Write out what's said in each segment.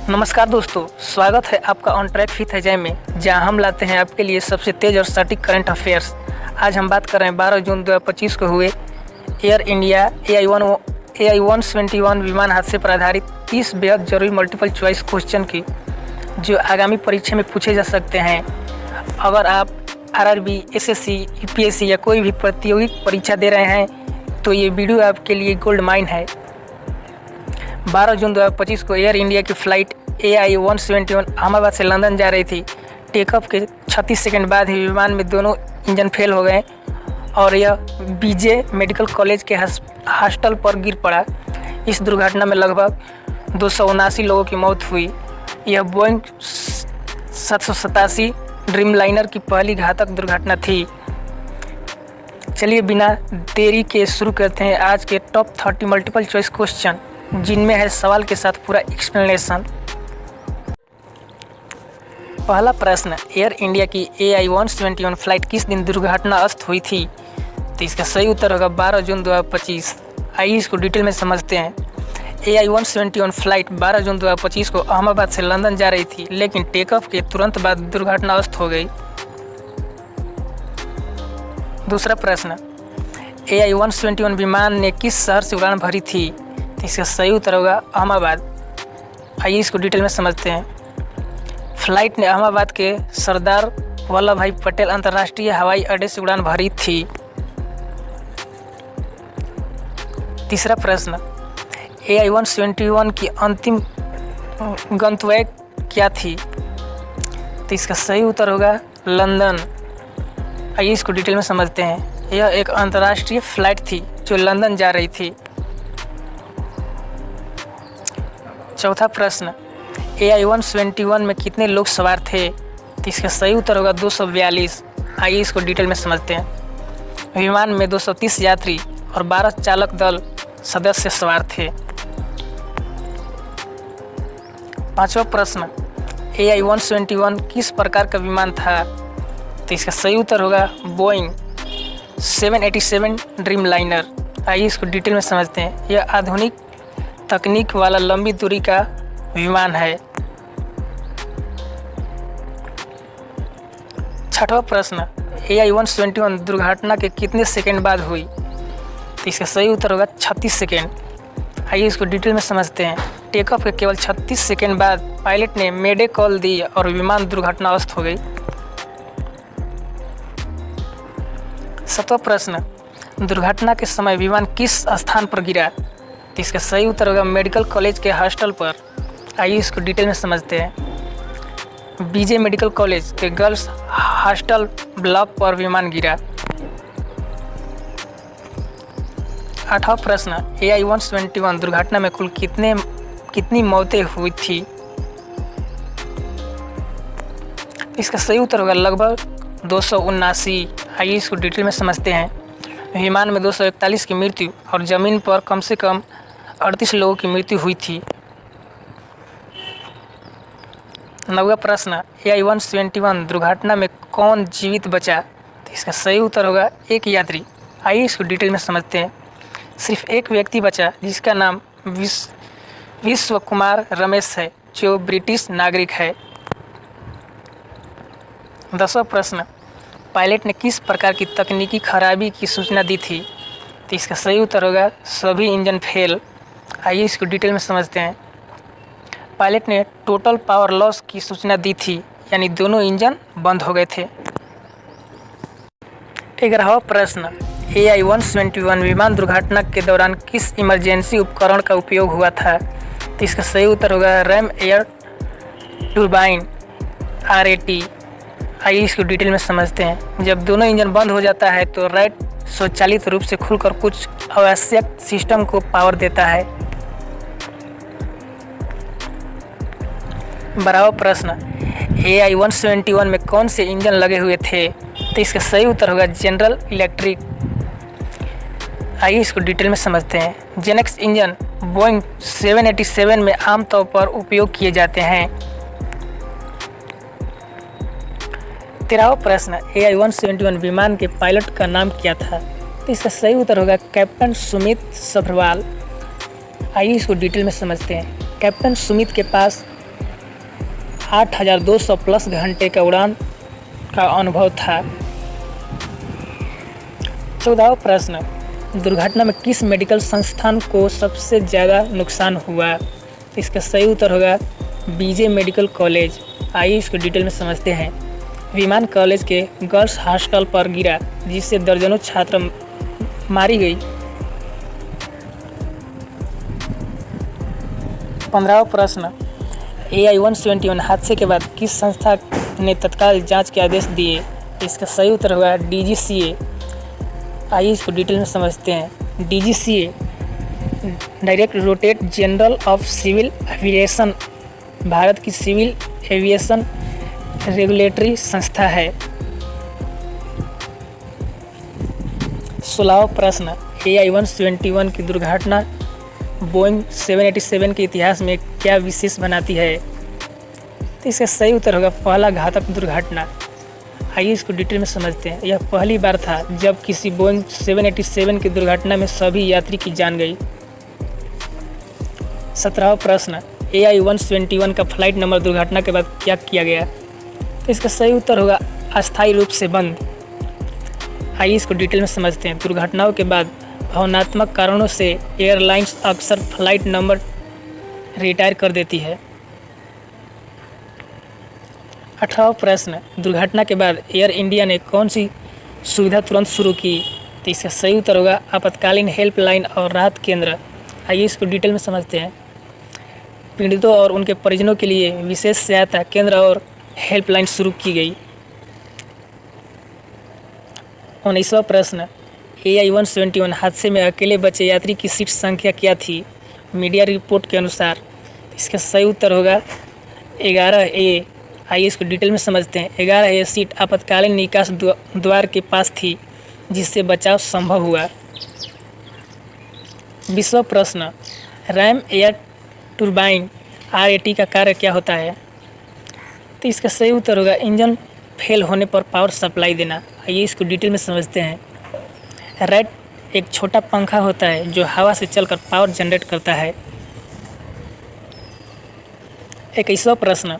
नमस्कार दोस्तों, स्वागत है आपका ऑन ट्रैक विथ अजय में, जहां हम लाते हैं आपके लिए सबसे तेज और सटीक करंट अफेयर्स। आज हम बात कर रहे हैं 12 जून 2025 को हुए एयर इंडिया AI-171 विमान हादसे पर आधारित 30 बेहद जरूरी मल्टीपल चॉइस क्वेश्चन की, जो आगामी परीक्षा में पूछे जा सकते हैं। अगर आप RRB, SSC, UPSC या कोई भी प्रतियोगी परीक्षा दे रहे हैं तो ये वीडियो आपके लिए गोल्ड माइन है। 12 जून 2025 को एयर इंडिया की फ़्लाइट AI-171 अहमदाबाद से लंदन जा रही थी। टेकऑफ के 36 सेकंड बाद ही विमान में दोनों इंजन फेल हो गए और यह बीजे मेडिकल कॉलेज के हॉस्टल पर गिर पड़ा। इस दुर्घटना में लगभग 279 लोगों की मौत हुई। यह बोइंग 787 ड्रीम लाइनर की पहली घातक दुर्घटना थी। चलिए बिना देरी के शुरू करते हैं आज के टॉप 30 मल्टीपल चॉइस क्वेश्चन, जिनमें है सवाल के साथ पूरा एक्सप्लेनेशन। पहला प्रश्न, एयर इंडिया की AI-171 फ्लाइट किस दिन दुर्घटनाग्रस्त हुई थी? तो इसका सही उत्तर होगा 12 जून 2025। आइए इसको डिटेल में समझते हैं। AI-171 फ्लाइट 12 जून 2025 को अहमदाबाद से लंदन जा रही थी, लेकिन टेकऑफ के तुरंत बाद दुर्घटनाग्रस्त हो गई। दूसरा प्रश्न, AI-171 विमान ने किस शहर से उड़ान भरी थी? तो इसका सही उत्तर होगा अहमदाबाद। आइए इसको डिटेल में समझते हैं। फ्लाइट ने अहमदाबाद के सरदार वल्लभ भाई पटेल अंतर्राष्ट्रीय हवाई अड्डे से उड़ान भरी थी। तीसरा प्रश्न, AI-171 की अंतिम गंतव्य क्या थी? तो इसका सही उत्तर होगा लंदन। आइए इसको डिटेल में समझते हैं। यह एक अंतर्राष्ट्रीय फ्लाइट थी जो लंदन जा रही थी। चौथा प्रश्न, AI-171 में कितने लोग सवार थे? तो इसका सही उत्तर होगा 242। आइए इसको डिटेल में समझते हैं। विमान में 230 यात्री और 12 चालक दल सदस्य सवार थे। पांचवा प्रश्न, AI-171 किस प्रकार का विमान था? तो इसका सही उत्तर होगा बोइंग 787 ड्रीम लाइनर। आइए इसको डिटेल में समझते हैं। यह आधुनिक तकनीक वाला लंबी दूरी का विमान है। छठवां प्रश्न, AI-171 दुर्घटना के कितने सेकंड बाद हुई? तो इसका सही उत्तर होगा 36 सेकंड। आइए इसको डिटेल में समझते हैं। टेकऑफ के केवल 36 सेकंड बाद पायलट ने मेडे कॉल दी और विमान दुर्घटनाग्रस्त हो गई। सातवां प्रश्न, दुर्घटना के समय विमान किस स्थान पर गिरा? तो इसका सही उत्तर होगा मेडिकल कॉलेज के हॉस्टल पर। आइए इसको डिटेल में समझते हैं। बीजे मेडिकल कॉलेज के गर्ल्स हॉस्टल ब्लॉक पर विमान गिरा। आठवां प्रश्न, AI-171 दुर्घटना में कुल कितनी मौतें हुई थी? इसका सही उत्तर होगा लगभग 279। आइए इसको डिटेल में समझते हैं। विमान में 241 की मृत्यु और ज़मीन पर कम से कम 38 लोगों की मृत्यु हुई थी। नौवां प्रश्न, AI-171 दुर्घटना में कौन जीवित बचा? तो इसका सही उत्तर होगा एक यात्री। आइए इसको डिटेल में समझते हैं। सिर्फ एक व्यक्ति बचा, जिसका नाम विश्व कुमार रमेश है, जो ब्रिटिश नागरिक है। 10वां प्रश्न, पायलट ने किस प्रकार की तकनीकी खराबी की सूचना दी थी? तो इसका सही उत्तर होगा सभी इंजन फेल। आइए इसको डिटेल में समझते हैं। पायलट ने टोटल पावर लॉस की सूचना दी थी, यानी दोनों इंजन बंद हो गए थे। 11वां प्रश्न, AI-171 विमान दुर्घटना के दौरान किस इमरजेंसी उपकरण का उपयोग हुआ था? तो इसका सही उत्तर होगा रैम एयर टर्बाइन RAT। आइए इसको डिटेल में समझते हैं। जब दोनों इंजन बंद हो जाता है तो रैट स्वचालित रूप से खुलकर कुछ आवश्यक सिस्टम को पावर देता है। 12वां प्रश्न, AI-171 में कौन से इंजन लगे हुए थे? तो इसका सही उत्तर होगा जनरल इलेक्ट्रिक। आइए इसको डिटेल में समझते हैं। जेनेक्स इंजन बोइंग 787 में आमतौर पर उपयोग किए जाते हैं। 13वां प्रश्न, AI-171 विमान के पायलट का नाम क्या था? तो इसका सही उत्तर होगा कैप्टन सुमित सभरवाल। आइए इसको डिटेल में समझते हैं। कैप्टन सुमित के पास 8,200 प्लस घंटे का उड़ान का अनुभव था। 14वां प्रश्न, दुर्घटना में किस मेडिकल संस्थान को सबसे ज़्यादा नुकसान हुआ? इसका सही उत्तर होगा बीजे मेडिकल कॉलेज। आइए इसको डिटेल में समझते हैं। विमान कॉलेज के गर्ल्स हॉस्टल पर गिरा जिससे दर्जनों छात्र मारी गई। 15वां प्रश्न, AI-171 हादसे के बाद किस संस्था ने तत्काल जांच के आदेश दिए? इसका सही उत्तर होगा DGCA। आइए इसको डिटेल में समझते हैं। DGCA directorate general of civil aviation Bharat की सिविल एविएशन रेगुलेटरी संस्था है। 16वां प्रश्न, AI-171 की दुर्घटना बोइंग 787 के इतिहास में क्या विशेष बनाती है? तो इसका सही उत्तर होगा पहला घातक दुर्घटना। आइए इसको डिटेल में समझते हैं। यह पहली बार था जब किसी बोइंग 787 की दुर्घटना में सभी यात्री की जान गई। 17वां प्रश्न, AI-171 का फ्लाइट नंबर दुर्घटना के बाद क्या किया गया? तो इसका सही उत्तर होगा अस्थायी रूप से बंद। आइए इसको डिटेल में समझते हैं। दुर्घटनाओं के बाद भावनात्मक कारणों से एयरलाइंस अक्सर फ्लाइट नंबर रिटायर कर देती है। 18वां प्रश्न, दुर्घटना के बाद एयर इंडिया ने कौन सी सुविधा तुरंत शुरू की? तो इसका सही उत्तर होगा आपातकालीन हेल्पलाइन और राहत केंद्र। आइए इसको डिटेल में समझते हैं। पीड़ितों और उनके परिजनों के लिए विशेष सहायता केंद्र और हेल्पलाइन शुरू की गई। 19वां प्रश्न, AI-171 हादसे में अकेले बचे यात्री की सीट संख्या क्या थी? मीडिया रिपोर्ट के अनुसार इसका सही उत्तर होगा 11A। आइए इसको डिटेल में समझते हैं। 11A सीट आपातकालीन निकास द्वार के पास थी जिससे बचाव संभव हुआ। 20वां प्रश्न, रैम एयर टरबाइन RAT का कार्य क्या होता है? तो इसका सही उत्तर होगा इंजन फेल होने पर पावर सप्लाई देना। आइए इसको डिटेल में समझते हैं। रैट एक छोटा पंखा होता है जो हवा से चलकर पावर जनरेट करता है। 21वां प्रश्न,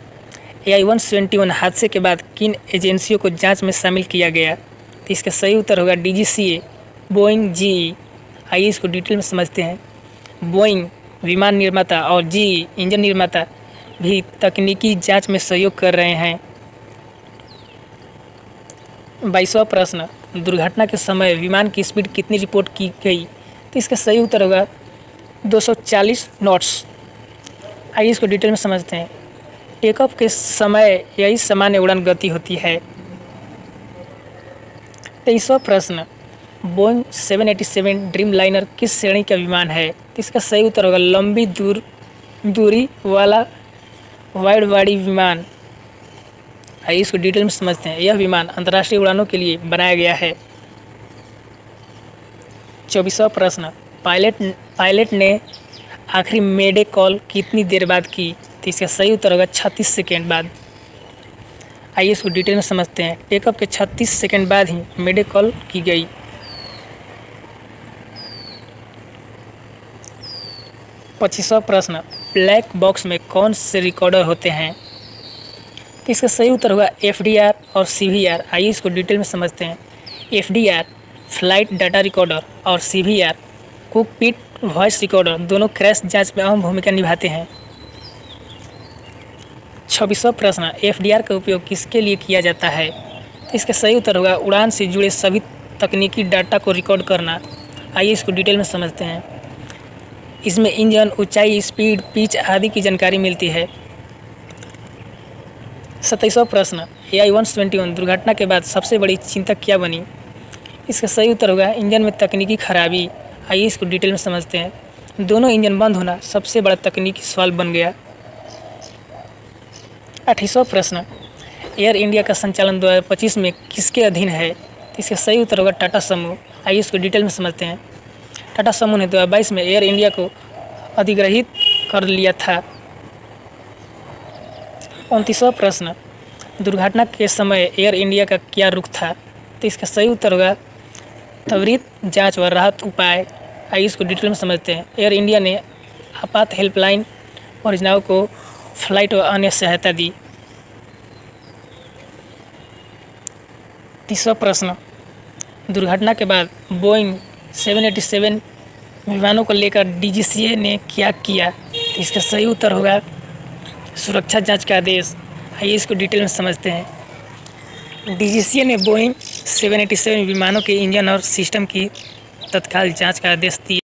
AI-171 हादसे के बाद किन एजेंसियों को जांच में शामिल किया गया? तो इसका सही उत्तर होगा DGCA, बोइंग, GE। आइए इसको डिटेल में समझते हैं। बोइंग विमान निर्माता और GE इंजन निर्माता भी तकनीकी जांच में सहयोग कर रहे हैं। 22वां प्रश्न, दुर्घटना के समय विमान की स्पीड कितनी रिपोर्ट की गई? तो इसका सही उत्तर होगा 240 नॉट्स। आइए इसको डिटेल में समझते हैं। टेक ऑफ के समय यही सामान्य उड़ान गति होती है। 23वां प्रश्न, बोइंग 787 ड्रीम लाइनर किस श्रेणी का विमान है? तो इसका सही उत्तर होगा लंबी दूरी वाला वाइड बॉडी विमान। आइए इसको डिटेल में समझते हैं। यह विमान अंतर्राष्ट्रीय उड़ानों के लिए बनाया गया है। 24वां प्रश्न, पायलट ने आखिरी मेडे कॉल कितनी देर बाद की? तो इसका सही उत्तर होगा 36 सेकेंड बाद। आइए इसको डिटेल में समझते हैं। टेकअप के 36 सेकेंड बाद ही मेडे कॉल की गई। 25वां प्रश्न, ब्लैक बॉक्स में कौन से रिकॉर्डर होते हैं? तो इसका सही उत्तर होगा FDR और CVR। आइए इसको डिटेल में समझते हैं। FDR फ्लाइट डाटा रिकॉर्डर और CVR कॉकपिट वॉइस रिकॉर्डर दोनों क्रैश जांच में अहम भूमिका निभाते हैं। 26वां प्रश्न, FDR का उपयोग किसके लिए किया जाता है? तो इसका सही उत्तर होगा उड़ान से जुड़े सभी तकनीकी डाटा को रिकॉर्ड करना। आइए इसको डिटेल में समझते हैं। इसमें इंजन, ऊंचाई, स्पीड, पिच आदि की जानकारी मिलती है। 27वां प्रश्न, AI-171 दुर्घटना के बाद सबसे बड़ी चिंता क्या बनी? इसका सही उत्तर होगा इंजन में तकनीकी खराबी। आइए इसको डिटेल में समझते हैं। दोनों इंजन बंद होना सबसे बड़ा तकनीकी सवाल बन गया। 28वां प्रश्न, एयर इंडिया का संचालन 2025 में किसके अधीन है? इसका सही उत्तर होगा टाटा समूह। आइए इसको डिटेल में समझते हैं। टाटा समूह ने 2022 में एयर इंडिया को अधिग्रहित कर लिया था। 29वां प्रश्न, दुर्घटना के समय एयर इंडिया का क्या रुख था? तो इसका सही उत्तर होगा त्वरित जांच व राहत उपाय। आइए इसको डिटेल में समझते हैं। एयर इंडिया ने आपात हेल्पलाइन परियोजनाओं को फ्लाइट व अन्य सहायता दी। 30वां प्रश्न, दुर्घटना के बाद बोइंग 787 विमानों को लेकर DGCA ने क्या किया? तो इसका सही उत्तर होगा सुरक्षा जांच का आदेश। आइए इसको डिटेल में समझते हैं। DGCA ने बोइंग 787 विमानों के इंजन और सिस्टम की तत्काल जांच का आदेश दिया।